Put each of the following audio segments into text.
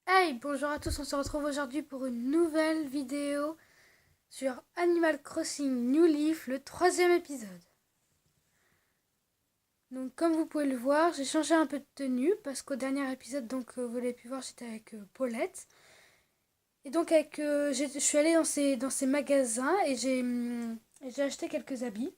Hey, bonjour à tous, on se retrouve aujourd'hui pour une nouvelle vidéo sur Animal Crossing New Leaf, le troisième épisode. Donc comme vous pouvez le voir, j'ai changé un peu de tenue parce qu'au dernier épisode, vous l'avez pu voir, j'étais avec Paulette. Et donc je suis allée dans ces magasins et j'ai acheté quelques habits.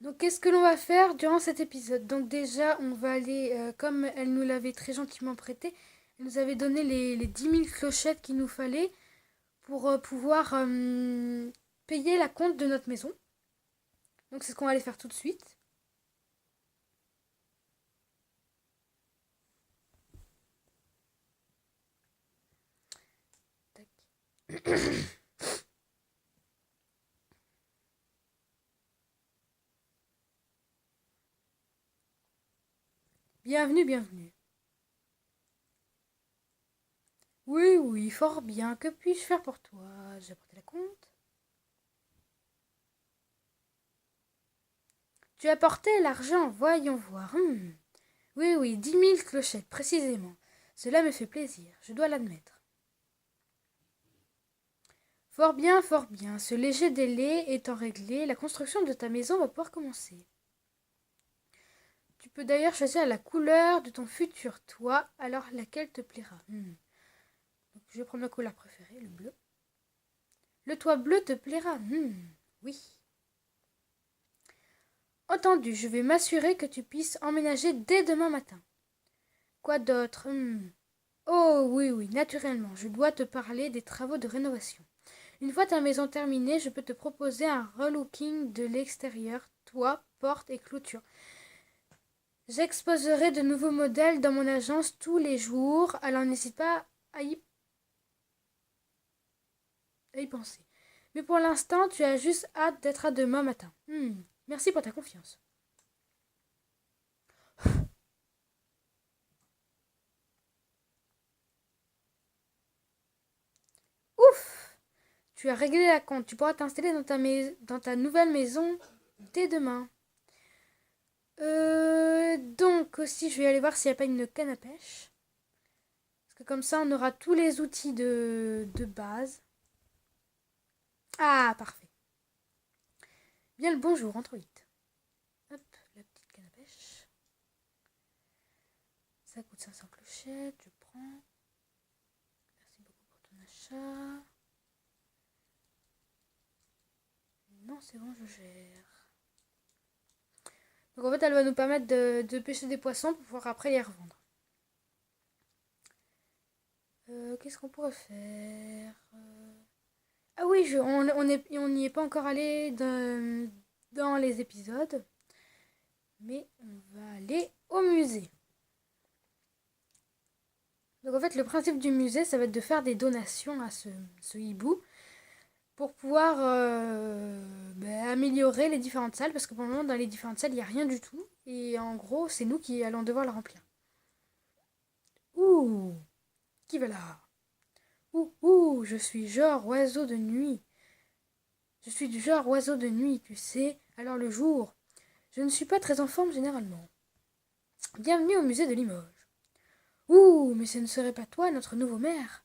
Donc qu'est-ce que l'on va faire durant cet épisode? Donc déjà, on va aller, comme elle nous l'avait très gentiment prêté, elle nous avait donné les 10 000 clochettes qu'il nous fallait pour pouvoir payer la compte de notre maison. Donc c'est ce qu'on va aller faire tout de suite. Tac. Bienvenue, bienvenue. Oui, oui, fort bien. Que puis-je faire pour toi? J'ai apporté la compte. Tu as apporté l'argent, voyons voir. Oui, oui, 10 000 clochettes, précisément. Cela me fait plaisir, je dois l'admettre. Fort bien, fort bien. Ce léger délai étant réglé, la construction de ta maison va pouvoir commencer. Tu peux d'ailleurs choisir la couleur de ton futur toit, alors laquelle te plaira. Donc, je vais prendre ma couleur préférée, le bleu. Le toit bleu te plaira. Oui. Entendu, je vais m'assurer que tu puisses emménager dès demain matin. Quoi d'autre? Oh oui, oui, naturellement, je dois te parler des travaux de rénovation. Une fois ta maison terminée, je peux te proposer un relooking de l'extérieur, toit, porte et clôture. J'exposerai de nouveaux modèles dans mon agence tous les jours, alors n'hésite pas à y penser. Mais pour l'instant, tu as juste hâte d'être à demain matin. Merci pour ta confiance. Ouf! Tu as réglé la compte. Tu pourras t'installer dans ta nouvelle maison dès demain. Donc aussi, je vais aller voir s'il n'y a pas une canne à pêche. Parce que comme ça, on aura tous les outils de base. Ah, parfait. Bien le bonjour, Android. Hop, la petite canne à pêche. Ça coûte 500 clochettes, je prends. Merci beaucoup pour ton achat. Non, c'est bon, je gère. Donc en fait, elle va nous permettre de pêcher des poissons pour pouvoir après les revendre. Qu'est-ce qu'on pourrait faire? Ah oui, on n'y est pas encore allé dans les épisodes. Mais on va aller au musée. Donc en fait, le principe du musée, ça va être de faire des donations à ce hibou pour pouvoir améliorer les différentes salles. Parce que pour le moment, dans les différentes salles, il n'y a rien du tout. Et en gros, c'est nous qui allons devoir la remplir. Ouh, qui va là? Ouh, je suis genre oiseau de nuit. Je suis du genre oiseau de nuit, tu sais. Alors le jour, je ne suis pas très en forme généralement. Bienvenue au musée de Limoges. Ouh, mais ce ne serait pas toi, notre nouveau maire?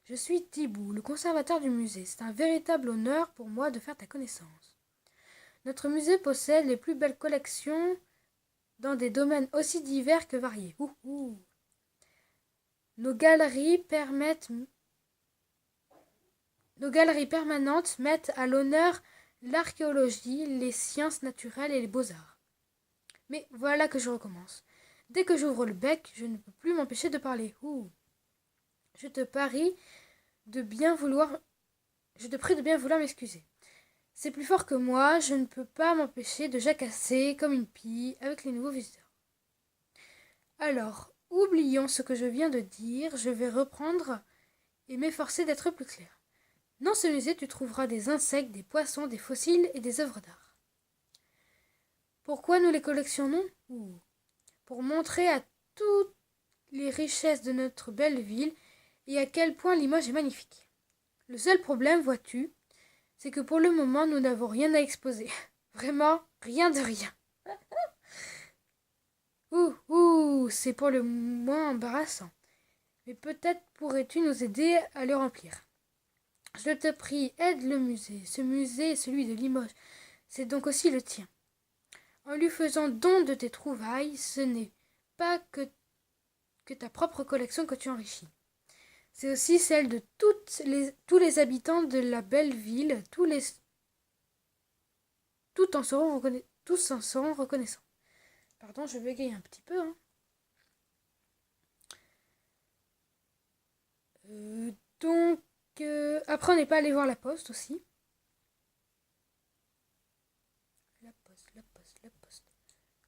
Je suis Thibou, le conservateur du musée. C'est un véritable honneur pour moi de faire ta connaissance. Notre musée possède les plus belles collections dans des domaines aussi divers que variés. Nos galeries permettent Nos galeries permanentes mettent à l'honneur l'archéologie, les sciences naturelles et les beaux-arts. Mais voilà que je recommence. Dès que j'ouvre le bec, je ne peux plus m'empêcher de parler. Je te parie de bien vouloir. Je te prie de bien vouloir m'excuser. C'est plus fort que moi, je ne peux pas m'empêcher de jacasser comme une pie avec les nouveaux visiteurs. Alors, oublions ce que je viens de dire, je vais reprendre et m'efforcer d'être plus clair. Dans ce musée, tu trouveras des insectes, des poissons, des fossiles et des œuvres d'art. Pourquoi nous les collectionnons? Pour montrer à toutes les richesses de notre belle ville et à quel point Limoges est magnifique. Le seul problème, vois-tu, c'est que pour le moment, nous n'avons rien à exposer. Vraiment, rien de rien. C'est pour le moins embarrassant. mais peut-être pourrais-tu nous aider à le remplir. Je te prie, aide le musée. Ce musée est celui de Limoges. C'est donc aussi le tien. En lui faisant don de tes trouvailles, ce n'est pas que ta propre collection que tu enrichis. C'est aussi celle de tous les habitants de la belle ville, tous en seront reconnaissants. Pardon, je bégaye un petit peu. Hein. Donc, après, on n'est pas allé voir la poste aussi. La poste.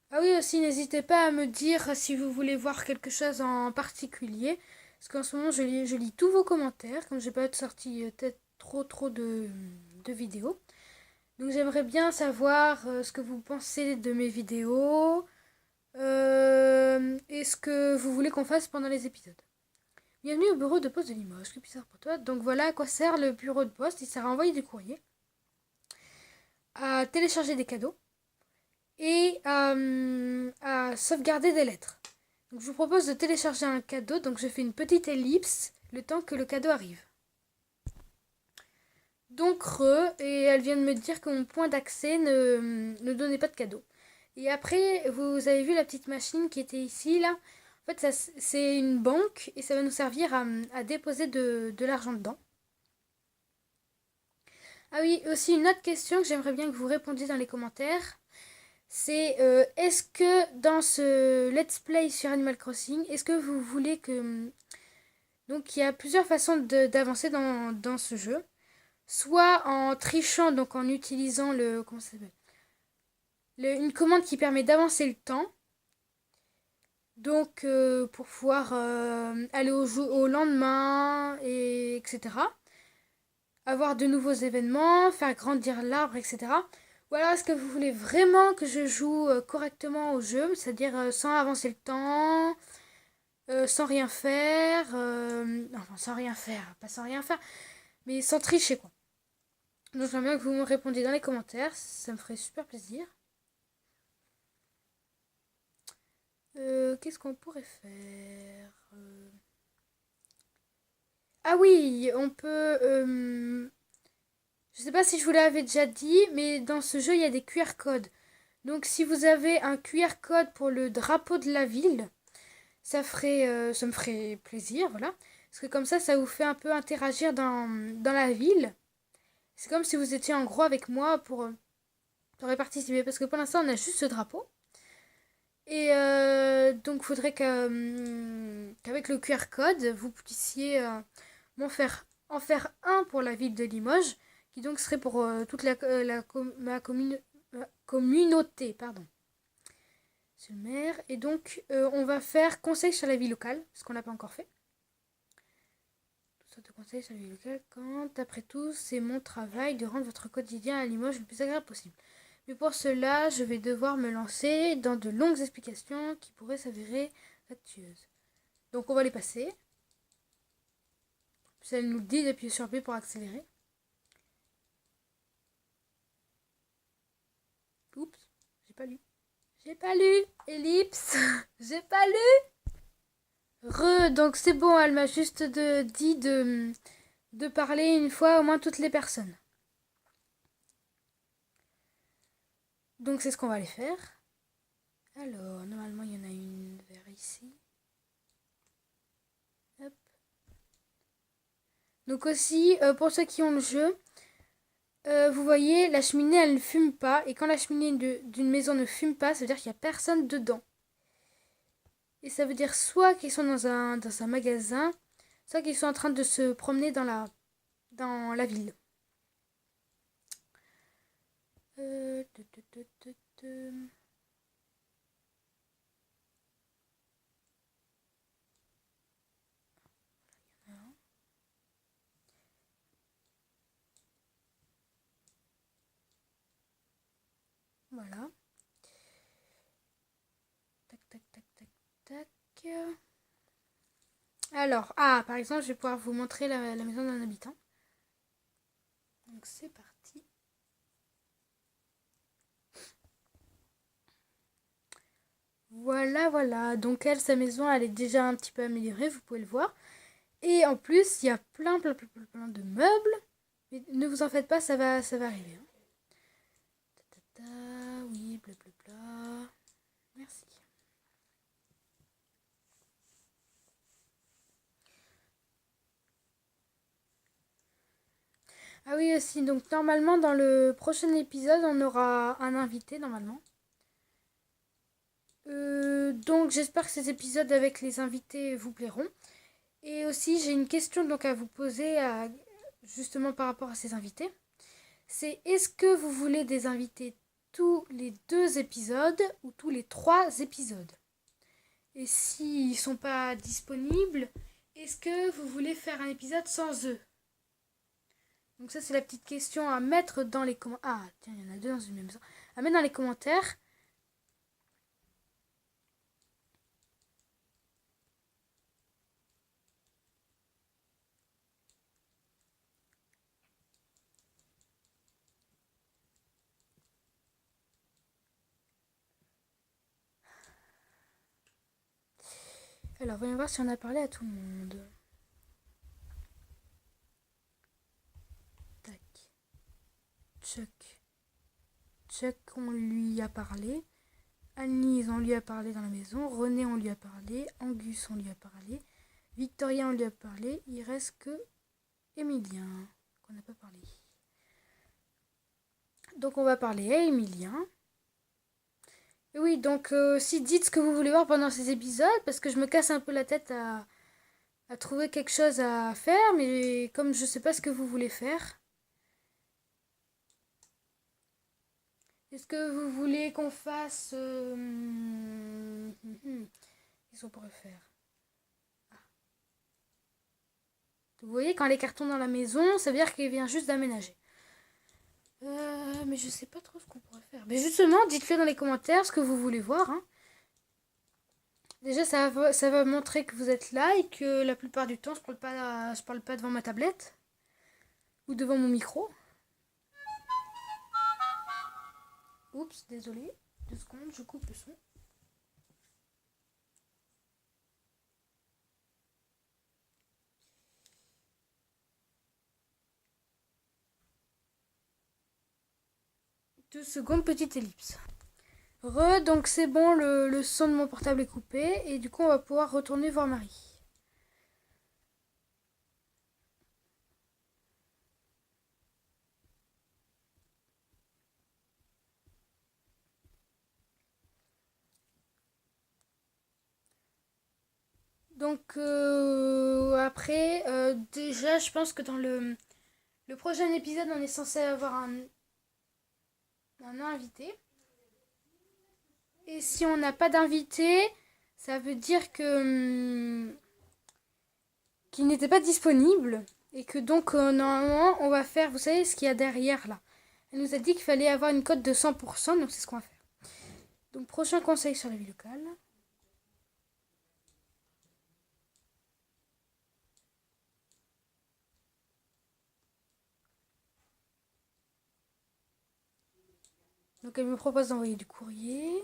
Ah oui, aussi, n'hésitez pas à me dire si vous voulez voir quelque chose en particulier. Parce qu'en ce moment, je lis tous vos commentaires, comme j'ai pas sorti peut-être trop de vidéos. Donc j'aimerais bien savoir ce que vous pensez de mes vidéos et ce que vous voulez qu'on fasse pendant les épisodes. Bienvenue au bureau de poste de Limoges, que puis-je faire pour toi? Donc voilà à quoi sert le bureau de poste. Il sert à envoyer des courriers, à télécharger des cadeaux et à sauvegarder des lettres. Donc je vous propose de télécharger un cadeau, donc je fais une petite ellipse le temps que le cadeau arrive. Donc et elle vient de me dire que mon point d'accès ne donnait pas de cadeau. Et après, vous avez vu la petite machine qui était ici, là. En fait, c'est une banque et ça va nous servir à déposer de l'argent dedans. Ah oui, aussi une autre question que j'aimerais bien que vous répondiez dans les commentaires. C'est est-ce que dans ce let's play sur Animal Crossing, est-ce que vous voulez que... Donc il y a plusieurs façons d'avancer dans ce jeu. Soit en trichant, donc en utilisant le... Comment ça s'appelle une commande qui permet d'avancer le temps. Donc pour pouvoir aller au lendemain, etc. Avoir de nouveaux événements, faire grandir l'arbre, etc. Ou alors est-ce que vous voulez vraiment que je joue correctement au jeu, c'est-à-dire sans avancer le temps, sans rien faire, enfin sans rien faire, pas sans rien faire, mais sans tricher quoi. Donc j'aimerais bien que vous me répondiez dans les commentaires, ça me ferait super plaisir. Qu'est-ce qu'on pourrait faire Ah oui, on peut... je sais pas si je vous l'avais déjà dit, mais dans ce jeu, il y a des QR codes. Donc si vous avez un QR code pour le drapeau de la ville, ça me ferait plaisir, voilà. Parce que comme ça vous fait un peu interagir dans la ville. C'est comme si vous étiez en gros avec moi pour y participer. Parce que pour l'instant, on a juste ce drapeau. Et donc, il faudrait qu'avec le QR code, vous puissiez en faire un pour la ville de Limoges, qui donc serait pour toute ma communauté. Pardon. C'est le maire. Et donc, on va faire conseil sur la vie locale, ce qu'on n'a pas encore fait. Tout ça de conseil sur la vie locale, quand, après tout, c'est mon travail de rendre votre quotidien à Limoges le plus agréable possible. Mais pour cela, je vais devoir me lancer dans de longues explications qui pourraient s'avérer factueuses. Donc on va les passer. Ça nous dit d'appuyer sur B pour accélérer. Oups, j'ai pas lu. J'ai pas lu. Ellipse. J'ai pas lu. Donc c'est bon, elle m'a juste dit de parler une fois au moins toutes les personnes. Donc c'est ce qu'on va aller faire. Alors, normalement, il y en a une vers ici. Hop. Donc aussi, pour ceux qui ont le jeu, vous voyez, la cheminée, elle ne fume pas. Et quand la cheminée d'une maison ne fume pas, ça veut dire qu'il n'y a personne dedans. Et ça veut dire soit qu'ils sont dans un magasin, soit qu'ils sont en train de se promener dans la ville. Euh, tu, tu, tu, tu, tu. Voilà. Tac, tac, tac, tac, tac. Alors, par exemple, je vais pouvoir vous montrer la maison d'un habitant. Donc, c'est parti. Voilà. Donc elle, sa maison, elle est déjà un petit peu améliorée, vous pouvez le voir. Et en plus, il y a plein de meubles. Mais ne vous en faites pas, ça va arriver. Hein. Ta, ta, ta, oui, blablabla. Merci. Ah oui, aussi, donc normalement, dans le prochain épisode, on aura un invité, normalement. Donc j'espère que ces épisodes avec les invités vous plairont. Et aussi, j'ai une question donc à vous poser justement par rapport à ces invités. C'est est-ce que vous voulez des invités tous les 2 épisodes ou tous les 3 épisodes? Et s'ils ne sont pas disponibles, est-ce que vous voulez faire un épisode sans eux? Donc ça, c'est la petite question à mettre dans les commentaires. Ah, tiens, il y en a 2 dans une même maison. À mettre dans les commentaires. Alors, voyons voir si on a parlé à tout le monde. Tac. Chuck, on lui a parlé. Annelise, on lui a parlé dans la maison. René, on lui a parlé. Angus, on lui a parlé. Victoria, on lui a parlé. Il reste que Emilien, qu'on n'a pas parlé. Donc, on va parler à Emilien. Et oui, donc, si dites ce que vous voulez voir pendant ces épisodes, parce que je me casse un peu la tête à trouver quelque chose à faire, mais comme je sais pas ce que vous voulez faire. Est-ce que vous voulez qu'on fasse... Qu'est-ce qu'on pourrait faire? Vous voyez, quand les cartons dans la maison, ça veut dire qu'il vient juste d'aménager. Mais je sais pas trop ce qu'on pourrait faire. Mais justement, dites-le dans les commentaires ce que vous voulez voir. Hein. Déjà, ça va montrer que vous êtes là et que la plupart du temps, je parle pas devant ma tablette ou devant mon micro. Oups, désolé. 2 secondes, je coupe le son. Deux secondes, petite ellipse. Donc c'est bon, le son de mon portable est coupé et du coup on va pouvoir retourner voir Marie. Donc après, déjà je pense que dans le prochain épisode on est censé avoir un invité. Et si on n'a pas d'invité, ça veut dire que qu'il n'était pas disponible. Et que donc normalement on va faire, vous savez ce qu'il y a derrière là. Elle nous a dit qu'il fallait avoir une cote de 100%, donc c'est ce qu'on va faire. Donc prochain conseil sur la vie locale. Donc elle me propose d'envoyer du courrier.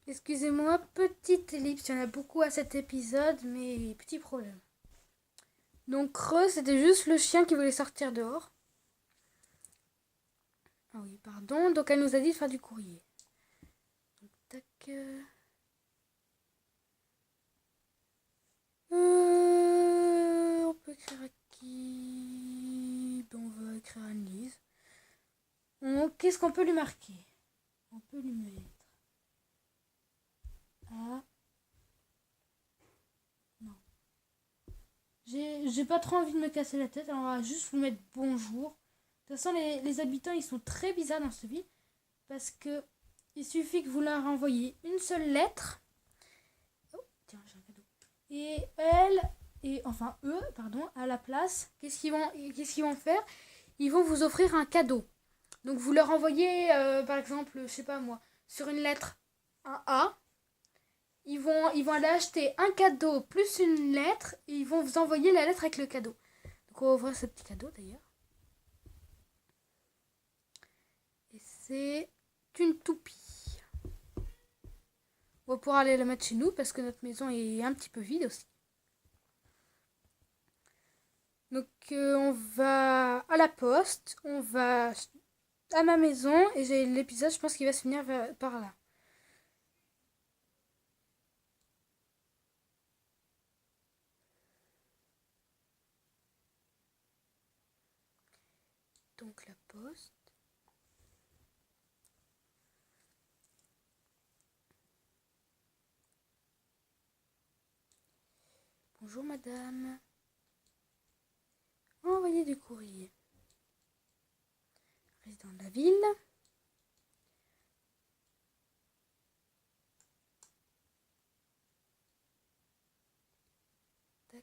Excusez-moi, petite ellipse, il y en a beaucoup à cet épisode, mais petit problème. Donc Creux, c'était juste le chien qui voulait sortir dehors. Ah oui, pardon. Donc elle nous a dit de faire du courrier. Donc, tac. On peut écrire à qui? On va écrire à Annelise. Qu'est-ce qu'on peut lui marquer? On peut lui mettre... Ah. Non. J'ai pas trop envie de me casser la tête, alors on va juste vous mettre bonjour. De toute façon, les habitants, ils sont très bizarres dans cette ville. Parce que il suffit que vous leur envoyiez une seule lettre. Oh, tiens, j'ai un cadeau. Et eux, pardon, à la place, qu'est-ce qu'ils vont faire? ils vont vous offrir un cadeau. Donc vous leur envoyez, par exemple, je sais pas moi, sur une lettre un A. Ils vont aller acheter un cadeau plus une lettre et ils vont vous envoyer la lettre avec le cadeau. Donc on va ouvrir ce petit cadeau d'ailleurs. Et c'est une toupie. On va pouvoir aller la mettre chez nous parce que notre maison est un petit peu vide aussi. Donc on va à la poste, on va à ma maison et j'ai l'épisode, je pense qu'il va se finir par là. Donc la poste. Bonjour madame. Envoyer du courrier. Résident de la ville. Tac.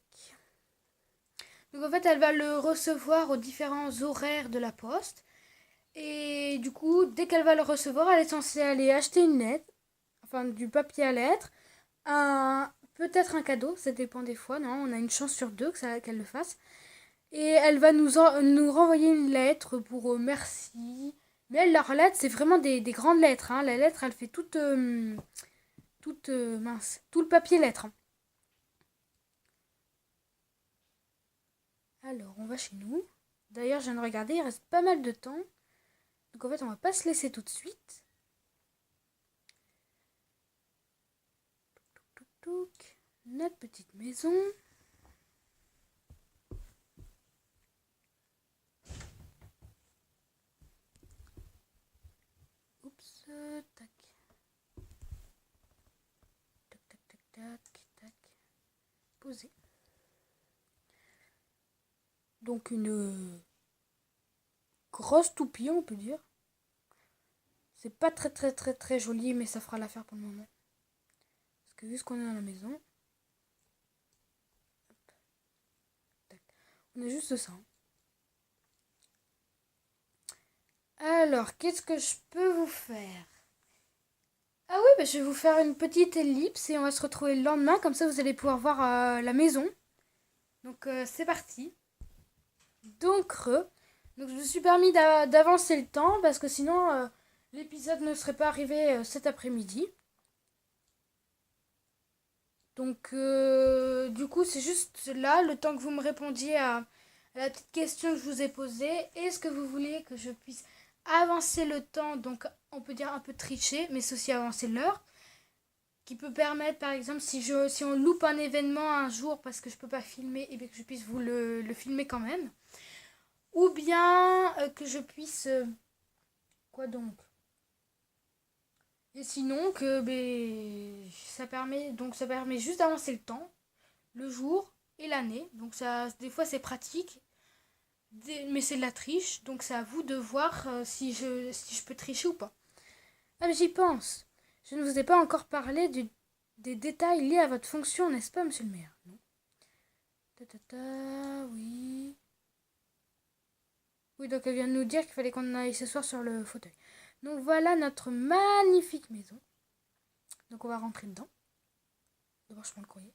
Donc en fait, elle va le recevoir aux différents horaires de la poste. Et du coup, dès qu'elle va le recevoir, elle est censée aller acheter une lettre, enfin du papier à lettres, peut-être un cadeau, ça dépend des fois, non, on a une chance sur deux qu'elle le fasse. Et elle va nous renvoyer une lettre pour merci. Mais elle, leur lettre, c'est vraiment des grandes lettres. Hein. La lettre, elle fait toute mince, tout le papier lettre. Hein. Alors, on va chez nous. D'ailleurs, je viens de regarder, il reste pas mal de temps. Donc en fait, on va pas se laisser tout de suite. Notre petite maison. Oups, tac. Tac, tac, tac, tac, tac. Poser. Donc une grosse toupie, on peut dire. C'est pas très très très très joli, mais ça fera l'affaire pour le moment. Parce que vu ce qu'on est dans la maison, hop, tac, on a juste ça. Alors, qu'est-ce que je peux vous faire? Ah oui, bah, je vais vous faire une petite ellipse et on va se retrouver le lendemain, comme ça vous allez pouvoir voir la maison. Donc c'est parti. Donc je me suis permis d'avancer le temps parce que sinon l'épisode ne serait pas arrivé cet après-midi. Donc du coup c'est juste là le temps que vous me répondiez à la petite question que je vous ai posée. Est-ce que vous voulez que je puisse avancer le temps, donc on peut dire un peu tricher, mais c'est aussi avancer l'heure, qui peut permettre par exemple si on loupe un événement un jour parce que je peux pas filmer, et bien que je puisse vous le filmer quand même. Ou bien que je puisse... quoi donc? Et sinon que ça permet juste d'avancer le temps, le jour et l'année. Donc ça, des fois c'est pratique, mais c'est de la triche. Donc c'est à vous de voir si je peux tricher ou pas. Ah mais j'y pense. Je ne vous ai pas encore parlé des détails liés à votre fonction, n'est-ce pas, monsieur le maire? Non. Oui. Oui, donc elle vient de nous dire qu'il fallait qu'on aille s'asseoir sur le fauteuil. Donc voilà notre magnifique maison. Donc on va rentrer dedans. D'abord je prends le courrier.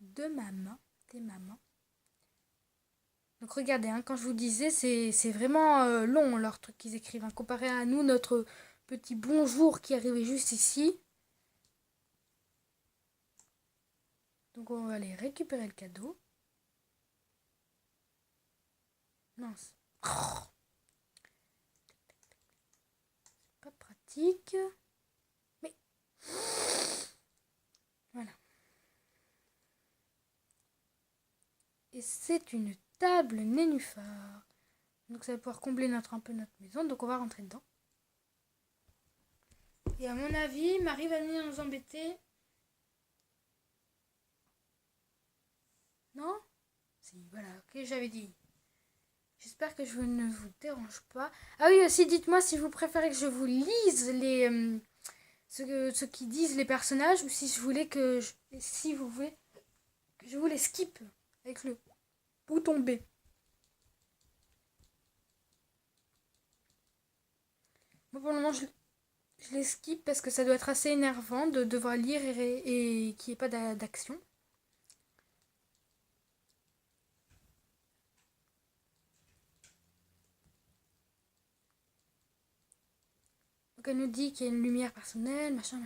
De ma main. Des mamans. Donc regardez, hein, quand je vous disais, c'est vraiment long leur truc qu'ils écrivent. Hein, comparé à nous, notre petit bonjour qui arrivait juste ici. Donc on va aller récupérer le cadeau. Mince. C'est pas pratique. Mais... Voilà. Et c'est une table nénuphar. Donc ça va pouvoir combler un peu notre maison. Donc on va rentrer dedans. Et à mon avis, Marie va venir nous embêter. Non? Si, voilà, ok, j'avais dit. J'espère que je ne vous dérange pas. Ah oui, aussi, dites-moi si vous préférez que je vous lise ce qui disent les personnages ou si si vous voulez que je vous les skip avec le bouton B. Moi, pour le moment, je les skip parce que ça doit être assez énervant de devoir lire et qu'il n'y ait pas d'action. Donc elle nous dit qu'il y a une lumière personnelle, machin.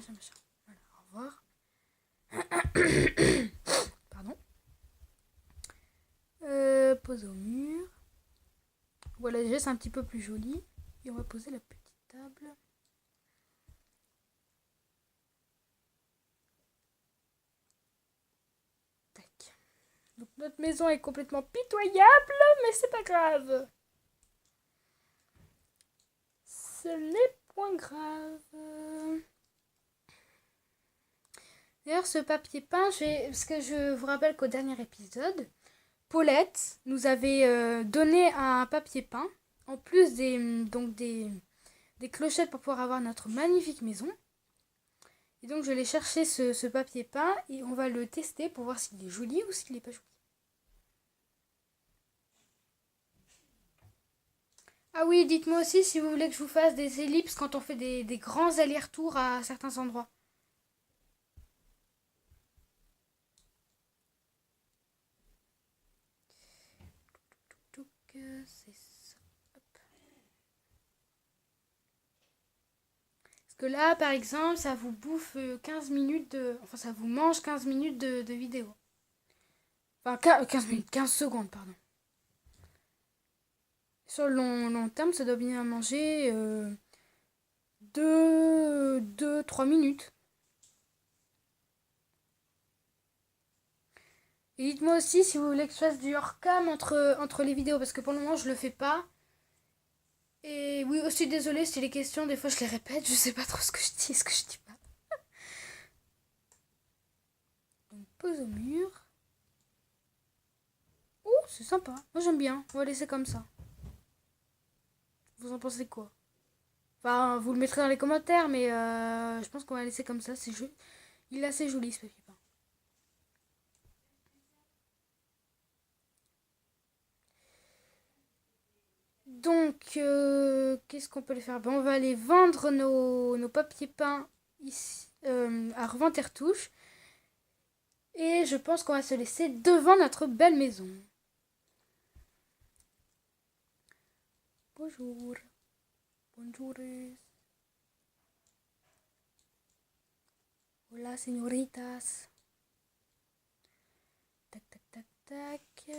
Voilà, au revoir. Pardon. Pose au mur. Voilà, déjà c'est un petit peu plus joli. Et on va poser la petite table. Tac. Donc notre maison est complètement pitoyable, mais c'est pas grave. Ce n'est point grave. D'ailleurs, ce papier peint, parce que je vous rappelle qu'au dernier épisode, Paulette nous avait donné un papier peint, en plus des clochettes pour pouvoir avoir notre magnifique maison. Et donc je l'ai cherché ce papier peint et on va le tester pour voir s'il est joli ou s'il n'est pas joli. Ah oui, dites-moi aussi si vous voulez que je vous fasse des ellipses quand on fait des grands allers-retours à certains endroits. C'est ça. Parce que là, par exemple, ça vous bouffe 15 minutes de... Enfin, ça vous mange 15 minutes de vidéo. Enfin, 15 minutes, 15 secondes, pardon. Sur le long terme, ça doit bien manger 2-3 minutes. Et dites-moi aussi si vous voulez que je fasse du hors-cam entre les vidéos, parce que pour le moment, je le fais pas. Et oui, aussi désolée si les questions, des fois, je les répète, je sais pas trop ce que je dis et ce que je dis pas. Donc, pose au mur. Oh, c'est sympa. Moi, j'aime bien. On va laisser comme ça. Vous en pensez quoi? Enfin, vous le mettrez dans les commentaires, mais je pense qu'on va laisser comme ça. C'est joli. Il est assez joli, ce papier peint. Donc, qu'est-ce qu'on peut les faire? Ben, on va aller vendre nos papiers peints ici, à Revente et Retouche. Et je pense qu'on va se laisser devant notre belle maison. Bonjour. Bonjour. Hola, señoritas. Tac, tac, tac, tac.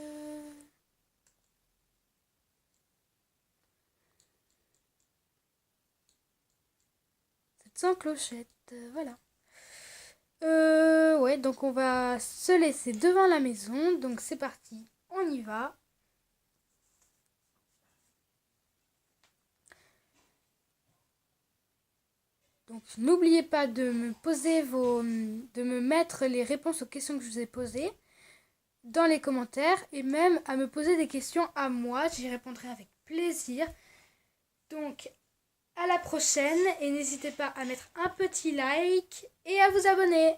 700 clochettes. Voilà. Ouais, donc on va se laisser devant la maison. Donc c'est parti. On y va. Donc n'oubliez pas de me mettre les réponses aux questions que je vous ai posées dans les commentaires et même à me poser des questions à moi, j'y répondrai avec plaisir. Donc à la prochaine et n'hésitez pas à mettre un petit like et à vous abonner.